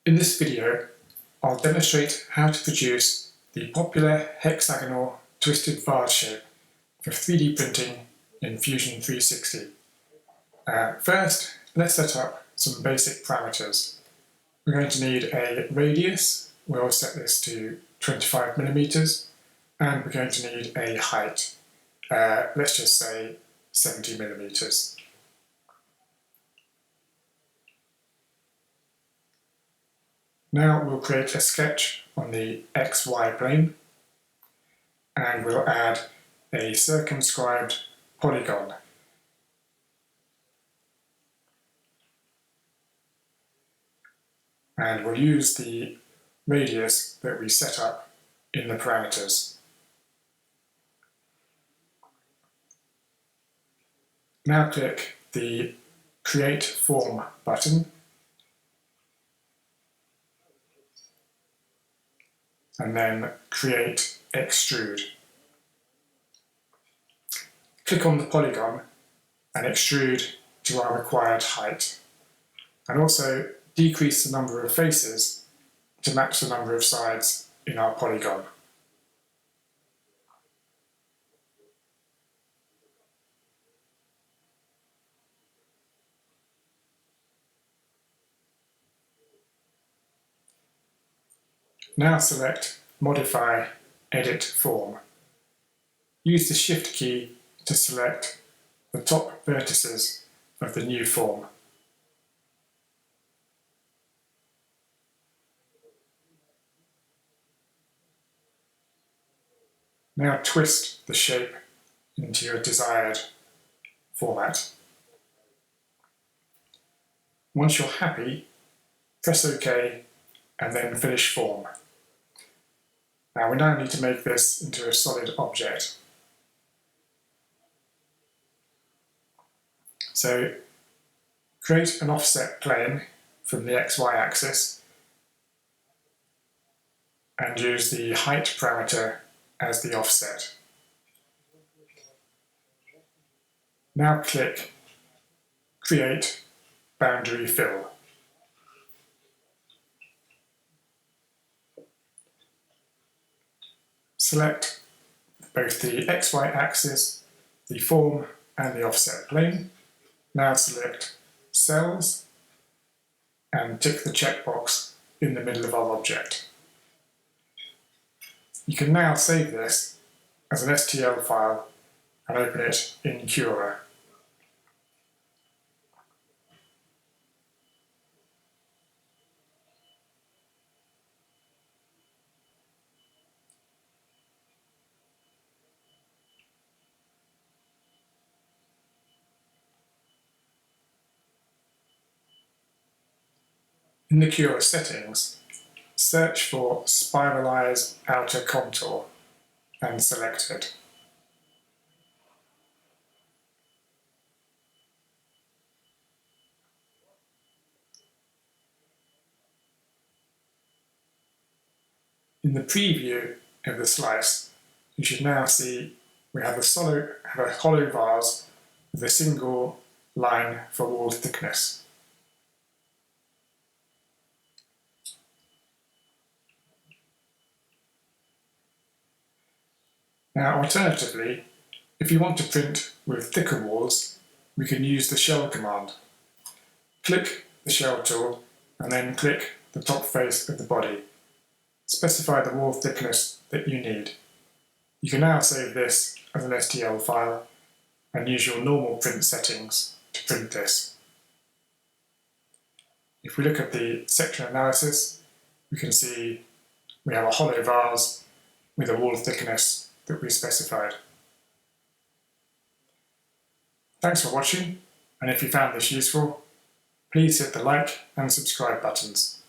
In this video, I'll demonstrate how to produce the popular hexagonal twisted vase shape for 3D printing in Fusion 360. First, let's set up some basic parameters. We're going to need a radius, we'll set this to 25 millimeters, and we're going to need a height, let's just say 70 millimeters. Now we'll create a sketch on the XY plane, and we'll add a circumscribed polygon. And we'll use the radius that we set up in the parameters. Now click the Create Form button, and then Create Extrude. Click on the polygon and extrude to our required height, and also decrease the number of faces to match the number of sides in our polygon. Now select Modify, Edit Form. Use the Shift key to select the top vertices of the new form. Now twist the shape into your desired format. Once you're happy, press OK and then Finish Form. Now we need to make this into a solid object. So create an offset plane from the XY axis and use the height parameter as the offset. Now click Create Boundary Fill. Select both the XY axis, the form and the offset plane. Now select Cells and tick the checkbox in the middle of our object. You can now save this as an STL file and open it in Cura. In the Cura settings, search for Spiralize Outer Contour and select it. In the preview of the slice, you should now see we have a hollow vase with a single line for wall thickness. Now, alternatively, if you want to print with thicker walls, we can use the shell command. Click the shell tool and then click the top face of the body. Specify the wall thickness that you need. You can now save this as an STL file and use your normal print settings to print this. If we look at the section analysis, we can see we have a hollow vase with a wall thickness that we specified. Thanks for watching, and if you found this useful, please hit the like and subscribe buttons.